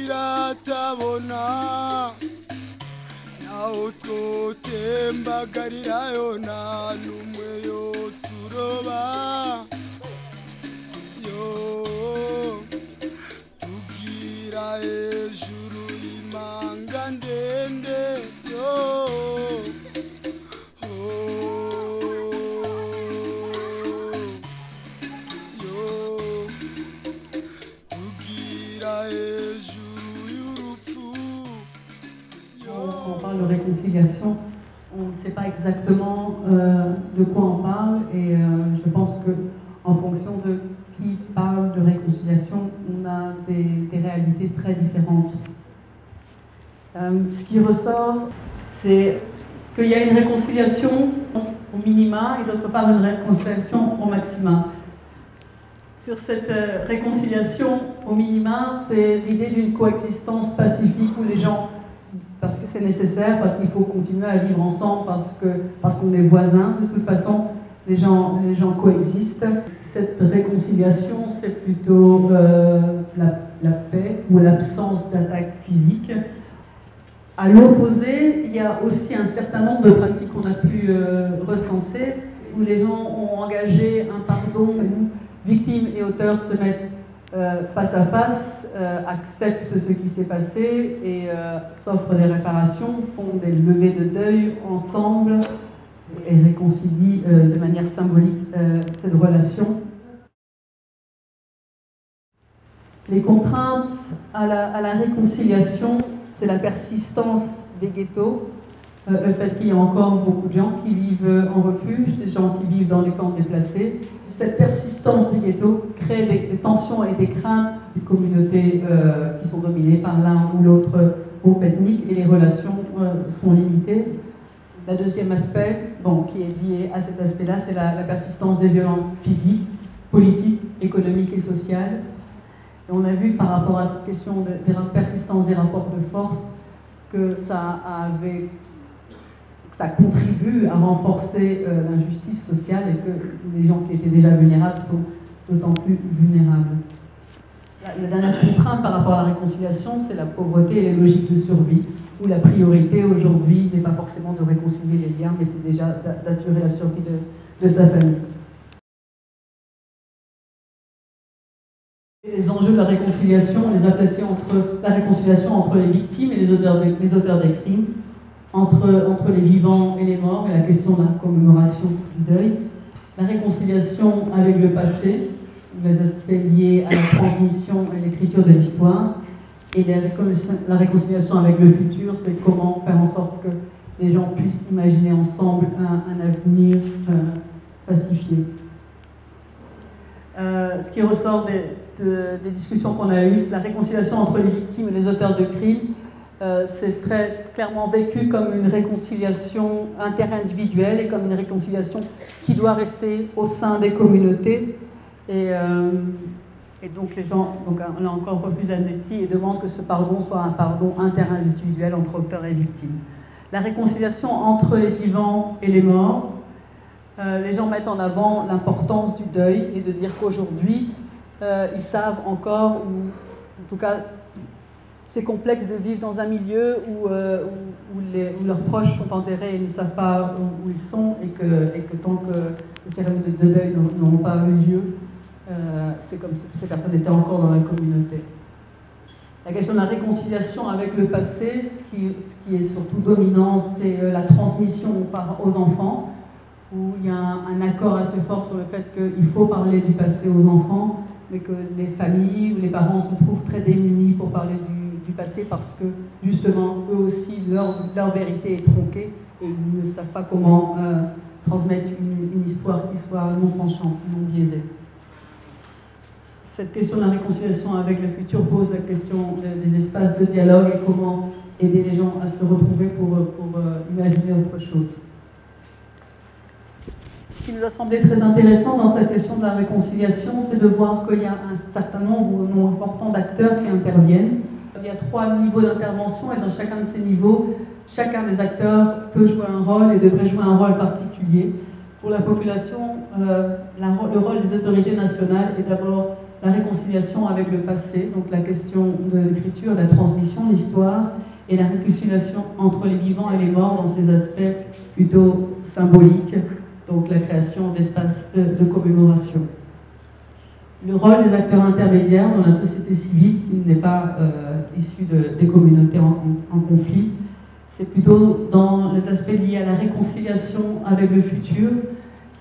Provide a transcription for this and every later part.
iratabona naho twotembagarirayo nta n'umwe yoturoba yo tugira hejuru y'imanga ndende yo On parle de réconciliation, on ne sait pas exactement de quoi on parle et je pense qu'en fonction de qui parle de réconciliation, on a des réalités très différentes. Ce qui ressort, c'est qu'il y a une réconciliation au minima et d'autre part une réconciliation au maxima. Sur cette réconciliation au minima, c'est l'idée d'une coexistence pacifique où les gens, parce que c'est nécessaire, parce qu'il faut continuer à vivre ensemble, parce qu'on est voisins, de toute façon, les gens coexistent. Cette réconciliation, c'est plutôt la paix ou l'absence d'attaque physique. À l'opposé, il y a aussi un certain nombre de pratiques qu'on a pu recenser, où les gens ont engagé un pardon, où victimes et auteurs se mettent face à face, acceptent ce qui s'est passé et s'offrent des réparations, font des levées de deuil ensemble et réconcilient de manière symbolique cette relation. Les contraintes à la réconciliation, c'est la persistance des ghettos, le fait qu'il y a encore beaucoup de gens qui vivent en refuge, des gens qui vivent dans les camps déplacés. Cette persistance des ghettos crée des tensions et des craintes des communautés qui sont dominées par l'un ou l'autre groupe ethnique et les relations sont limitées. Le deuxième aspect, qui est lié à cet aspect-là, c'est la persistance des violences physiques, politiques, économiques et sociales. Et on a vu par rapport à cette question de persistance des rapports de force que ça contribue à renforcer l'injustice sociale et que les gens qui étaient déjà vulnérables sont d'autant plus vulnérables. La dernière contrainte par rapport à la réconciliation, c'est la pauvreté et les logiques de survie, où la priorité aujourd'hui n'est pas forcément de réconcilier les liens, mais c'est déjà d'assurer la survie de sa famille. Les enjeux de la réconciliation, on les a placés entre la réconciliation entre les victimes et les auteurs des crimes, entre les vivants et les morts, et la question de la commémoration du deuil, la réconciliation avec le passé, les aspects liés à la transmission et l'écriture de l'histoire, et la réconciliation avec le futur, c'est comment faire en sorte que les gens puissent imaginer ensemble un avenir pacifié. Ce qui ressort des discussions qu'on a eues, c'est la réconciliation entre les victimes et les auteurs de crimes. C'est très clairement vécu comme une réconciliation interindividuelle et comme une réconciliation qui doit rester au sein des communautés. Et donc les gens, on a encore refusé l'amnistie et demandent que ce pardon soit un pardon interindividuel entre auteurs et victimes. La réconciliation entre les vivants et les morts, les gens mettent en avant l'importance du deuil et de dire qu'aujourd'hui, ils savent encore, ou en tout cas, c'est complexe de vivre dans un milieu où leurs proches sont enterrés et ils ne savent pas où ils sont et que tant que les cérémonies de deuil n'auront pas eu lieu, c'est comme si ces personnes étaient encore dans la communauté. La question de la réconciliation avec le passé, ce qui est surtout dominant, c'est la transmission aux enfants, où il y a un accord assez fort sur le fait qu'il faut parler du passé aux enfants, mais que les familles ou les parents se trouvent très démunis pour parler du passé parce que justement eux aussi leur vérité est tronquée et ils ne savent pas comment transmettre une histoire qui soit non penchante, non biaisée. Cette question de la réconciliation avec le futur pose la question des espaces de dialogue et comment aider les gens à se retrouver pour imaginer autre chose. Ce qui nous a semblé très intéressant dans cette question de la réconciliation, c'est de voir qu'il y a un certain nombre important d'acteurs qui interviennent. Il y a 3 niveaux d'intervention et dans chacun de ces niveaux, chacun des acteurs peut jouer un rôle et devrait jouer un rôle particulier. Pour la population, le rôle des autorités nationales est d'abord la réconciliation avec le passé, donc la question de l'écriture, de la transmission, l'histoire, et la réconciliation entre les vivants et les morts dans ses aspects plutôt symboliques, donc la création d'espaces de commémoration. Le rôle des acteurs intermédiaires dans la société civile, qui n'est pas issu des communautés en conflit, c'est plutôt dans les aspects liés à la réconciliation avec le futur,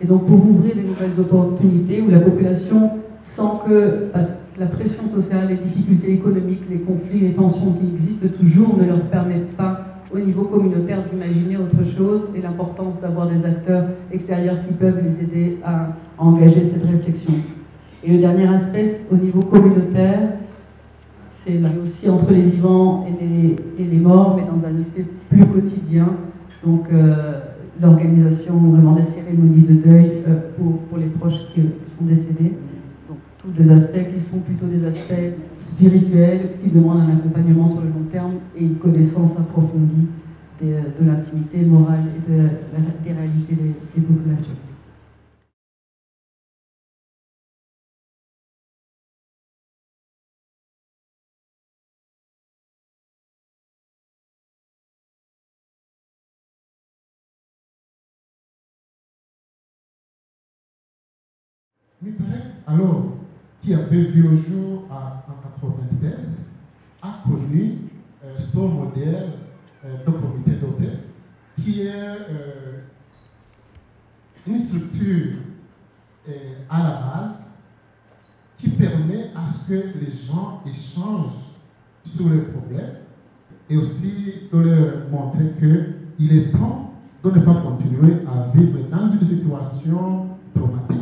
et donc pour ouvrir de nouvelles opportunités où la population sent que, parce que la pression sociale, les difficultés économiques, les conflits, les tensions qui existent toujours ne leur permettent pas au niveau communautaire d'imaginer autre chose, et l'importance d'avoir des acteurs extérieurs qui peuvent les aider à engager cette réflexion. Et le dernier aspect, au niveau communautaire, c'est là aussi entre les vivants et les morts, mais dans un aspect plus quotidien. Donc l'organisation vraiment des cérémonies de deuil pour les proches qui sont décédés. Donc tous des aspects qui sont plutôt des aspects spirituels, qui demandent un accompagnement sur le long terme et une connaissance approfondie de l'intimité morale et des réalités des populations. Alors, qui avait vu le jour en 1996, a connu son modèle de comité de paix, qui est une structure à la base qui permet à ce que les gens échangent sur les problèmes et aussi de leur montrer qu'il est temps de ne pas continuer à vivre dans une situation traumatique,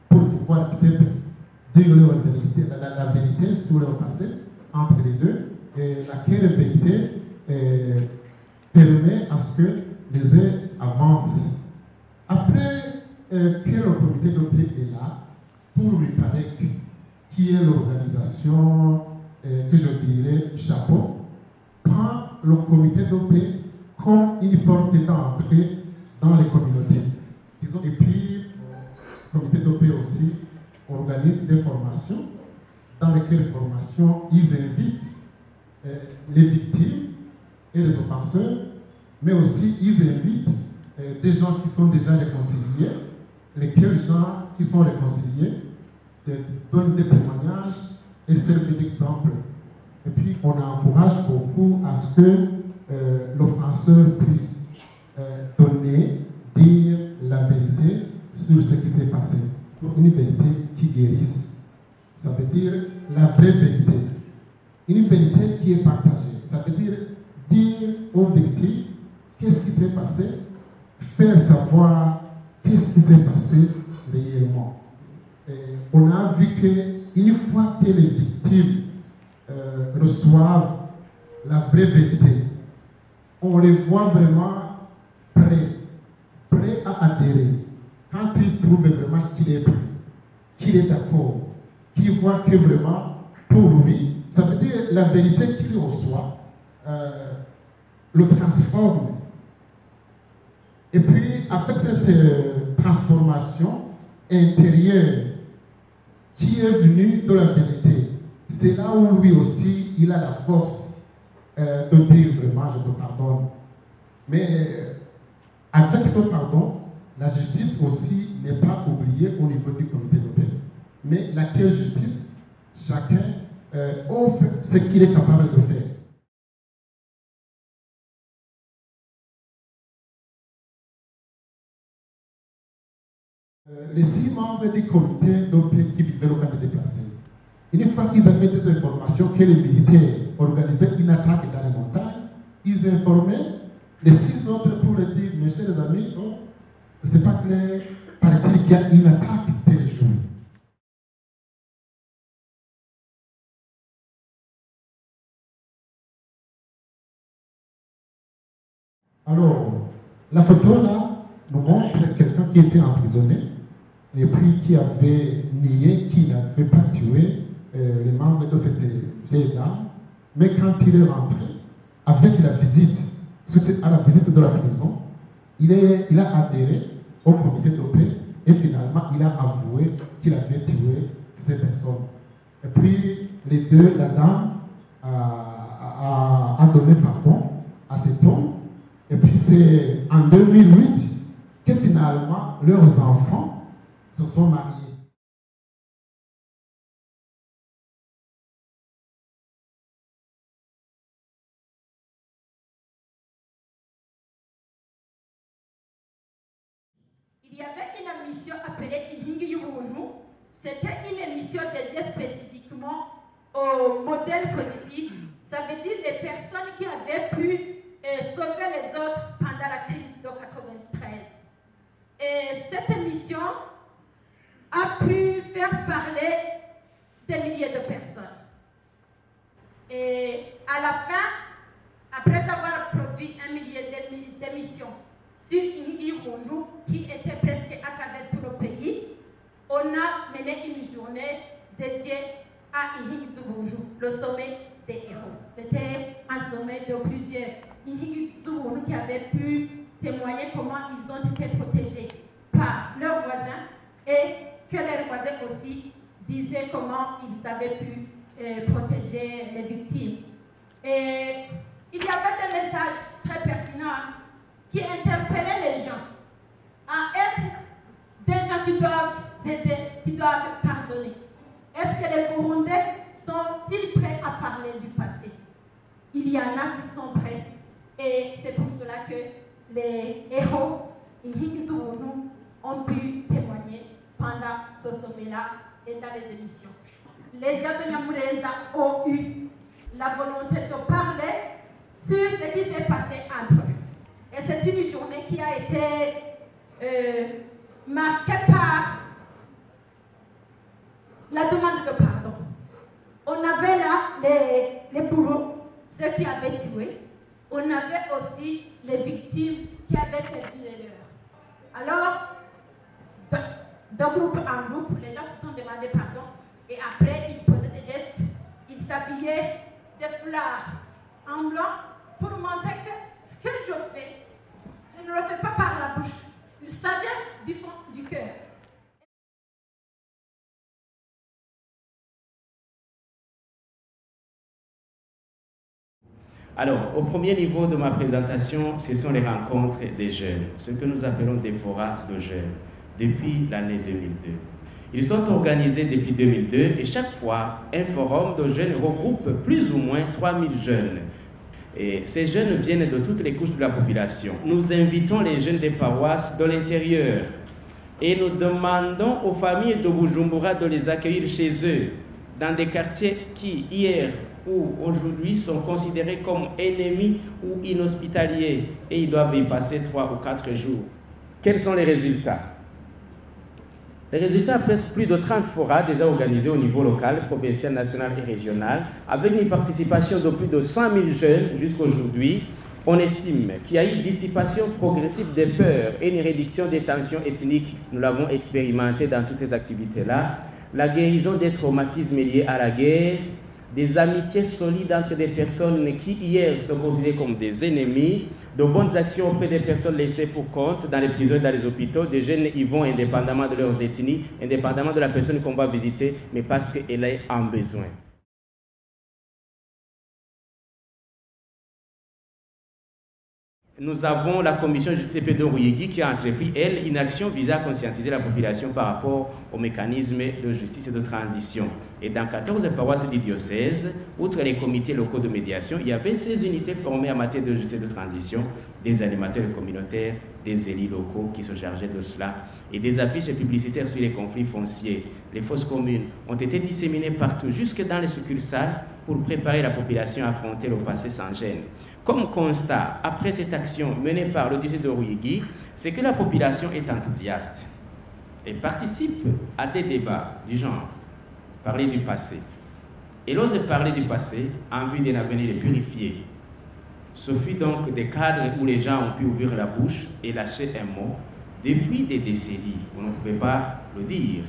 pour pouvoir peut-être dire leur vérité, la vérité sur leur passé, entre les deux, et laquelle vérité permet à ce que les uns avancent. Après que le comité de paix est là, pour lui paraître qui est l'organisation que je dirais chapeau, prend le comité de paix comme une porte d'entrée dans les communautés. Et puis, le comité de paix aussi organise des formations, dans lesquelles formations, ils invitent les victimes et les offenseurs, mais aussi ils invitent des gens qui sont déjà réconciliés, lesquels gens qui sont réconciliés donnent des témoignages et servent d'exemple. Et puis on encourage beaucoup à ce que l'offenseur puisse donner, dire la vérité sur ce qui s'est passé. Une vérité qui guérisse. Ça veut dire la vraie vérité. Une vérité qui est partagée. Ça veut dire aux victimes qu'est-ce qui s'est passé, faire savoir qu'est-ce qui s'est passé réellement. Et on a vu qu'une fois que les victimes reçoivent la vraie vérité, on les voit vraiment prêts à adhérer. Quand ils trouvent vraiment qu'il est prêt, qu'il est d'accord, qu'il voit que vraiment, pour lui, ça veut dire la vérité qu'il reçoit, le transforme. Et puis, avec cette transformation intérieure qui est venue de la vérité, c'est là où lui aussi, il a la force de dire vraiment, je te pardonne. Mais avec ce pardon, la justice aussi n'est pas oubliée au niveau du comité de paix. Mais laquelle justice, chacun offre ce qu'il est capable de faire. Les 6 membres du comité de paix qui vivaient au camp de déplacés, une fois qu'ils avaient des informations que les militaires organisaient une attaque dans les montagnes, ils informaient les 6 autres pour leur dire, mes chers amis, oh, c'est pas clair, paraît-il qu'il y a une attaque tel jour. Alors, la photo là nous montre quelqu'un qui était emprisonné et puis qui avait nié qu'il n'avait pas tué les membres de cette vieille dame, mais quand il est rentré, avec la visite, suite à la visite de la prison, il a adhéré au comité de paix et finalement il a avoué qu'il avait tué ces personnes. Et puis, la dame a donné pardon à cet homme. Et puis, c'est en 2008 que finalement, leurs enfants se sont mariés. Il y avait une émission appelée Inhingi Yubunu. C'était une émission dédiée spécifiquement au modèle positif. Ça veut dire les personnes qui avaient pu sauver les autres pendant la crise de 1993. Et cette émission a pu faire parler des milliers de personnes. Et à la fin, après avoir produit un millier d'émissions sur Inhingi Yubunu, qui était presque à travers tout le pays, on a mené une journée dédiée à Inhingi Yubunu, le sommet des héros. C'était un sommet de plusieurs Inhingi Yubunu qui avaient pu témoigner comment ils ont été protégés par leurs voisins et que leurs voisins aussi disaient comment ils avaient pu protéger les victimes. Et il y avait des messages très pertinents qui interpellaient les gens à être des gens qui doivent s'aider, qui doivent pardonner. Est-ce que les Burundais sont-ils prêts à parler du passé? Il y en a qui sont prêts. Et c'est pour cela que les héros Inhingi Yubunu ont pu témoigner pendant ce sommet-là et dans les émissions. Les gens de Nyamurenza ont eu la volonté de parler sur ce qui s'est passé entre eux. Et c'est une journée qui a été marquée par la demande de pardon. On avait là les bourreaux, ceux qui avaient tué. On avait aussi les victimes qui avaient perdu les leurs. Alors, de groupe en groupe, les gens se sont demandé pardon. Et après, ils posaient des gestes. Ils s'habillaient des fleurs en blanc pour montrer que ce que je fais, je ne le fais pas par la bouche. Ça vient du fond du cœur. Alors, au premier niveau de ma présentation, ce sont les rencontres des jeunes, ce que nous appelons des forats de jeunes, depuis l'année 2002. Ils sont organisés depuis 2002 et chaque fois, un forum de jeunes regroupe plus ou moins 3000 jeunes. Et ces jeunes viennent de toutes les couches de la population. Nous invitons les jeunes des paroisses de l'intérieur et nous demandons aux familles de Bujumbura de les accueillir chez eux, dans des quartiers qui, hier ou aujourd'hui, sont considérés comme ennemis ou inhospitaliers et ils doivent y passer 3 ou 4 jours. Quels sont les résultats? Les résultats, presque plus de 30 forats déjà organisés au niveau local, provincial, national et régional, avec une participation de plus de 100 000 jeunes jusqu'aujourd'hui. On estime qu'il y a une dissipation progressive des peurs et une réduction des tensions ethniques. Nous l'avons expérimenté dans toutes ces activités-là. La guérison des traumatismes liés à la guerre, des amitiés solides entre des personnes qui hier sont considérées comme des ennemis, de bonnes actions auprès des personnes laissées pour compte dans les prisons et dans les hôpitaux. Des jeunes y vont indépendamment de leurs ethnies, indépendamment de la personne qu'on va visiter, mais parce qu'elle est en besoin. Nous avons la commission Justice de Ruyigi qui a entrepris, elle, une action visant à conscientiser la population par rapport aux mécanismes de justice et de transition. Et dans 14 paroisses du diocèse, outre les comités locaux de médiation, il y a 26 unités formées en matière de justice et de transition, des animateurs communautaires, des élus locaux qui se chargeaient de cela, et des affiches publicitaires sur les conflits fonciers. Les fosses communes ont été disséminées partout, jusque dans les succursales, pour préparer la population à affronter le passé sans gêne. Comme constat, après cette action menée par le diocèse de Ruyigi, c'est que la population est enthousiaste et participe à des débats du genre parler du passé. Elle ose parler du passé en vue d'un avenir purifié. Ce fut donc des cadres où les gens ont pu ouvrir la bouche et lâcher un mot. Depuis des décennies, on ne pouvait pas le dire.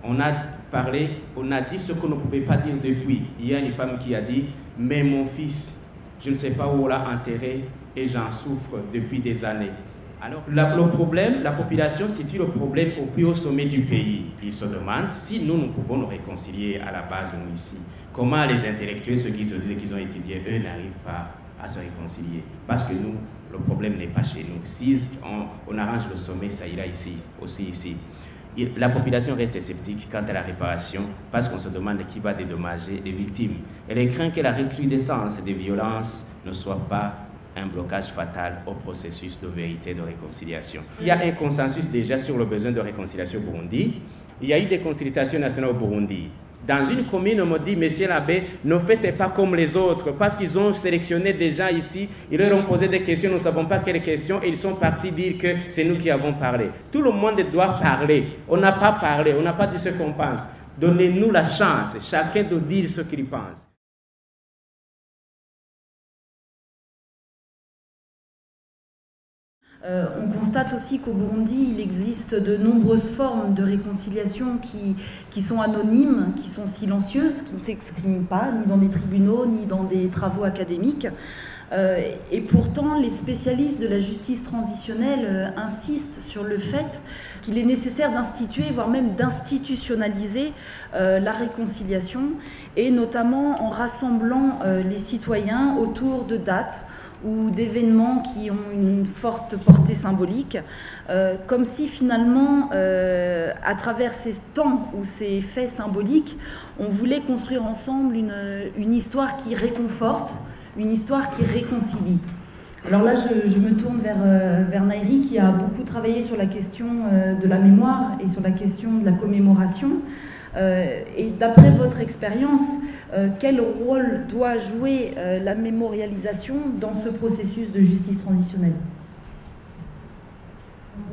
On a parlé, on a dit ce qu'on ne pouvait pas dire depuis. Il y a une femme qui a dit « Mais mon fils, je ne sais pas où on l'a enterré et j'en souffre depuis des années. » Alors, le problème, la population situe le problème au plus haut sommet du pays. Ils se demandent si nous pouvons nous réconcilier à la base, nous ici. Comment les intellectuels, ceux qui se disent qu'ils ont étudié, eux, n'arrivent pas à se réconcilier. Parce que nous, le problème n'est pas chez nous. Si on arrange le sommet, ça ira ici, aussi ici. La population reste sceptique quant à la réparation parce qu'on se demande qui va dédommager les victimes. Elle craint que la recrudescence des violences ne soit pas un blocage fatal au processus de vérité et de réconciliation. Il y a un consensus déjà sur le besoin de réconciliation au Burundi. Il y a eu des consultations nationales au Burundi. Dans une commune, on me dit, monsieur l'abbé, ne faites pas comme les autres, parce qu'ils ont sélectionné des gens ici, ils leur ont posé des questions, nous ne savons pas quelles questions, et ils sont partis dire que c'est nous qui avons parlé. Tout le monde doit parler. On n'a pas parlé, on n'a pas dit ce qu'on pense. Donnez-nous la chance, chacun de dire ce qu'il pense. On constate aussi qu'au Burundi, il existe de nombreuses formes de réconciliation qui sont anonymes, qui sont silencieuses, qui ne s'expriment pas, ni dans des tribunaux, ni dans des travaux académiques. Et pourtant, les spécialistes de la justice transitionnelle insistent sur le fait qu'il est nécessaire d'instituer, voire même d'institutionnaliser la réconciliation, et notamment en rassemblant les citoyens autour de dates ou d'événements qui ont une forte portée symbolique, comme si finalement, à travers ces temps ou ces faits symboliques, on voulait construire ensemble une histoire qui réconforte, une histoire qui réconcilie. Alors là, je me tourne vers Nairi, qui a beaucoup travaillé sur la question de la mémoire et sur la question de la commémoration. Et d'après votre expérience, quel rôle doit jouer la mémorialisation dans ce processus de justice transitionnelle?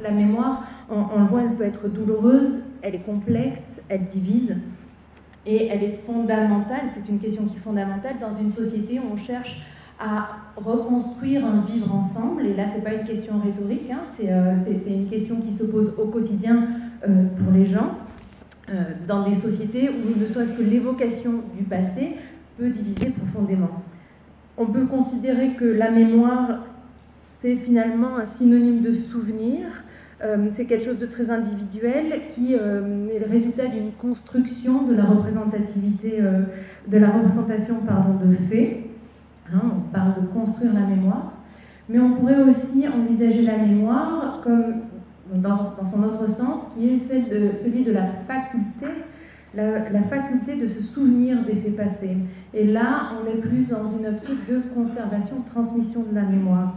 La mémoire, on le voit, elle peut être douloureuse, elle est complexe, elle divise, et elle est fondamentale, c'est une question qui est fondamentale dans une société où on cherche à reconstruire un vivre ensemble, et là, ce n'est pas une question rhétorique, hein, c'est une question qui se pose au quotidien pour les gens. Dans des sociétés où ne serait-ce que l'évocation du passé peut diviser profondément. On peut considérer que la mémoire, c'est finalement un synonyme de souvenir, c'est quelque chose de très individuel qui est le résultat d'une construction de la représentativité, de la représentation de faits. Hein, on parle de construire la mémoire, mais on pourrait aussi envisager la mémoire comme dans son autre sens, qui est celui de la faculté, la faculté de se souvenir des faits passés. Et là, on est plus dans une optique de conservation, de transmission de la mémoire.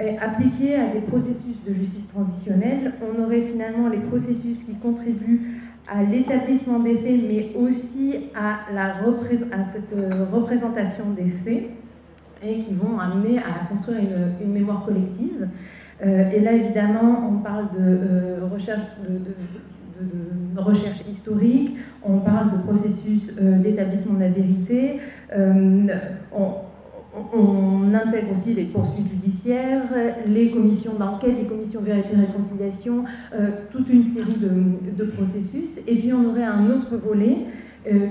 Et appliqué à des processus de justice transitionnelle, on aurait finalement les processus qui contribuent à l'établissement des faits, mais aussi à cette représentation des faits, et qui vont amener à construire une mémoire collective. Et là, évidemment, on parle de recherche historique, on parle de processus d'établissement de la vérité, on intègre aussi les poursuites judiciaires, les commissions d'enquête, les commissions vérité et réconciliation, toute une série de processus. Et puis on aurait un autre volet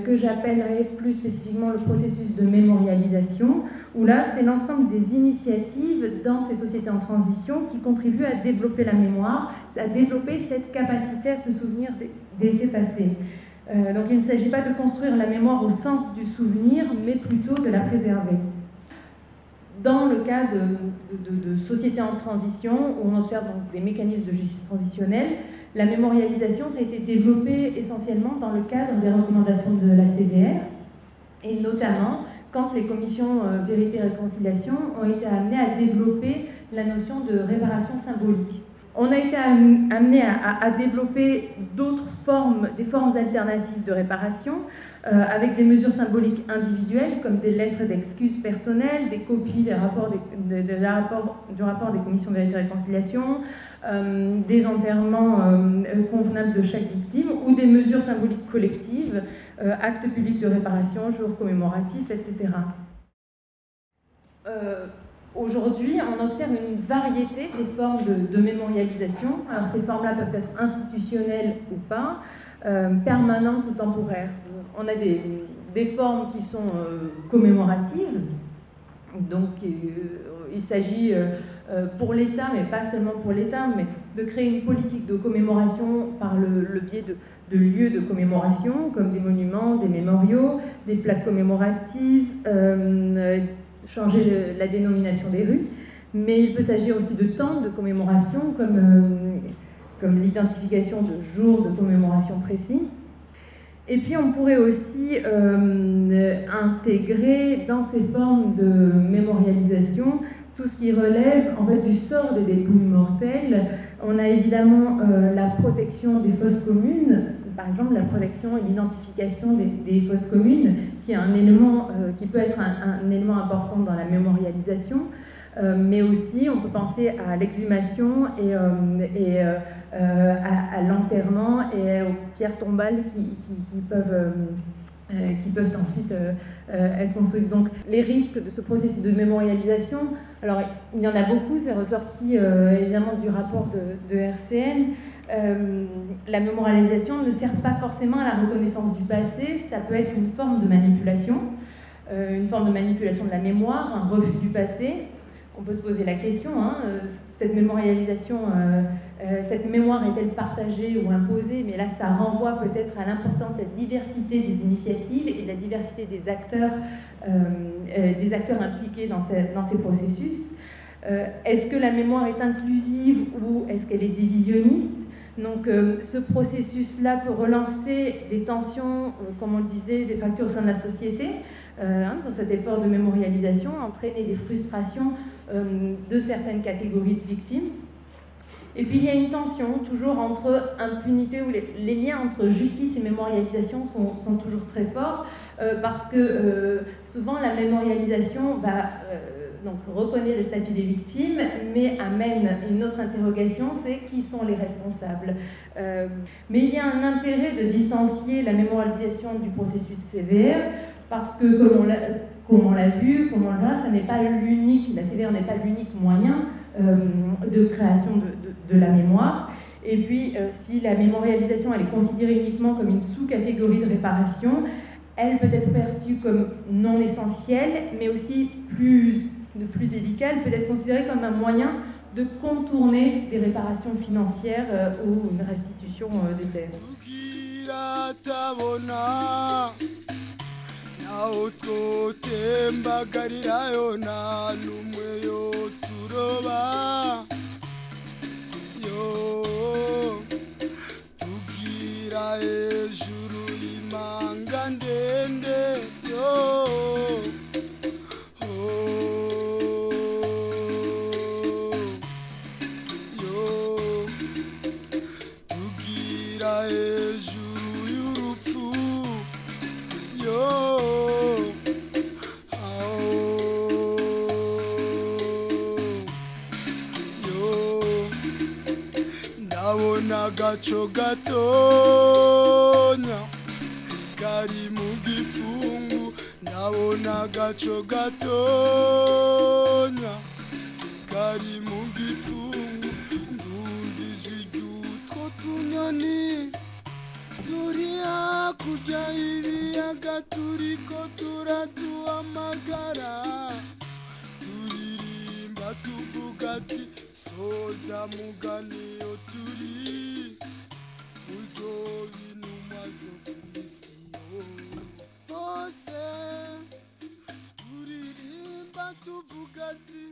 que j'appellerais plus spécifiquement le processus de mémorialisation, où là, c'est l'ensemble des initiatives dans ces sociétés en transition qui contribuent à développer la mémoire, à développer cette capacité à se souvenir des faits passés. Donc il ne s'agit pas de construire la mémoire au sens du souvenir, mais plutôt de la préserver. Dans le cas de sociétés en transition, où on observe donc des mécanismes de justice transitionnelle, la mémorialisation, ça a été développé essentiellement dans le cadre des recommandations de la CDR, et notamment quand les commissions vérité et réconciliation ont été amenées à développer la notion de réparation symbolique. On a été amené à développer d'autres formes, des formes alternatives de réparation, avec des mesures symboliques individuelles, comme des lettres d'excuses personnelles, des copies du rapport des commissions vérité et réconciliation, des enterrements convenables de chaque victime, ou des mesures symboliques collectives, actes publics de réparation, jours commémoratifs, etc. Aujourd'hui, on observe une variété des formes de mémorialisation. Alors, ces formes-là peuvent être institutionnelles ou pas, permanentes ou temporaires. On a des formes qui sont commémoratives. Donc, il s'agit pour l'État, mais pas seulement pour l'État, mais de créer une politique de commémoration par le biais de lieux de commémoration, comme des monuments, des mémoriaux, des plaques commémoratives, changer la dénomination des rues. Mais il peut s'agir aussi de temps de commémoration, comme l'identification de jours de commémoration précis. Et puis on pourrait aussi intégrer dans ces formes de mémorialisation tout ce qui relève en fait du sort des dépouilles mortelles. On a évidemment la protection des fosses communes, par exemple la protection et l'identification des fosses communes, qui est un élément qui peut être un élément important dans la mémorialisation. Mais aussi, on peut penser à l'exhumation et à l'enterrement et aux pierres tombales qui peuvent ensuite être construites. Donc, les risques de ce processus de mémorialisation, alors il y en a beaucoup, c'est ressorti évidemment du rapport de RCN. La mémorialisation ne sert pas forcément à la reconnaissance du passé, ça peut être une forme de manipulation de la mémoire, un refus du passé. On peut se poser la question, cette mémorialisation, cette mémoire est-elle partagée ou imposée? Mais là, ça renvoie peut-être à l'importance de la diversité des initiatives et de la diversité des acteurs impliqués dans ces processus. Est-ce que la mémoire est inclusive ou est-ce qu'elle est divisionniste? Donc ce processus-là peut relancer des tensions, comme on le disait, des fractures au sein de la société, dans cet effort de mémorialisation, entraîner des frustrations de certaines catégories de victimes. Et puis il y a une tension toujours entre impunité, où les liens entre justice et mémorialisation sont toujours très forts, parce que souvent la mémorialisation donc reconnaît le statut des victimes, mais amène une autre interrogation, c'est qui sont les responsables. Mais il y a un intérêt de distancier la mémorialisation du processus CVR, parce que comme on l'a vu, comme on le voit, ça n'est pas l'unique, la CVR n'est pas l'unique moyen de création de la mémoire. Et puis, si la mémorialisation elle est considérée uniquement comme une sous-catégorie de réparation, elle peut être perçue comme non essentielle, mais aussi plus délicat, elle peut être considérée comme un moyen de contourner des réparations financières ou une restitution des terres. Gacho gatonya kari mu gifungu ndabona gacho gatonya kari mu gifungu ndumva ijwi ry'utwo tunyoni turi hakurya y'ibiyaga turiko turaduhamagara turirimba tuvuga ati soza mugani yo turi uzobinuma zo kumisiyo hose turirimba tuvuga ati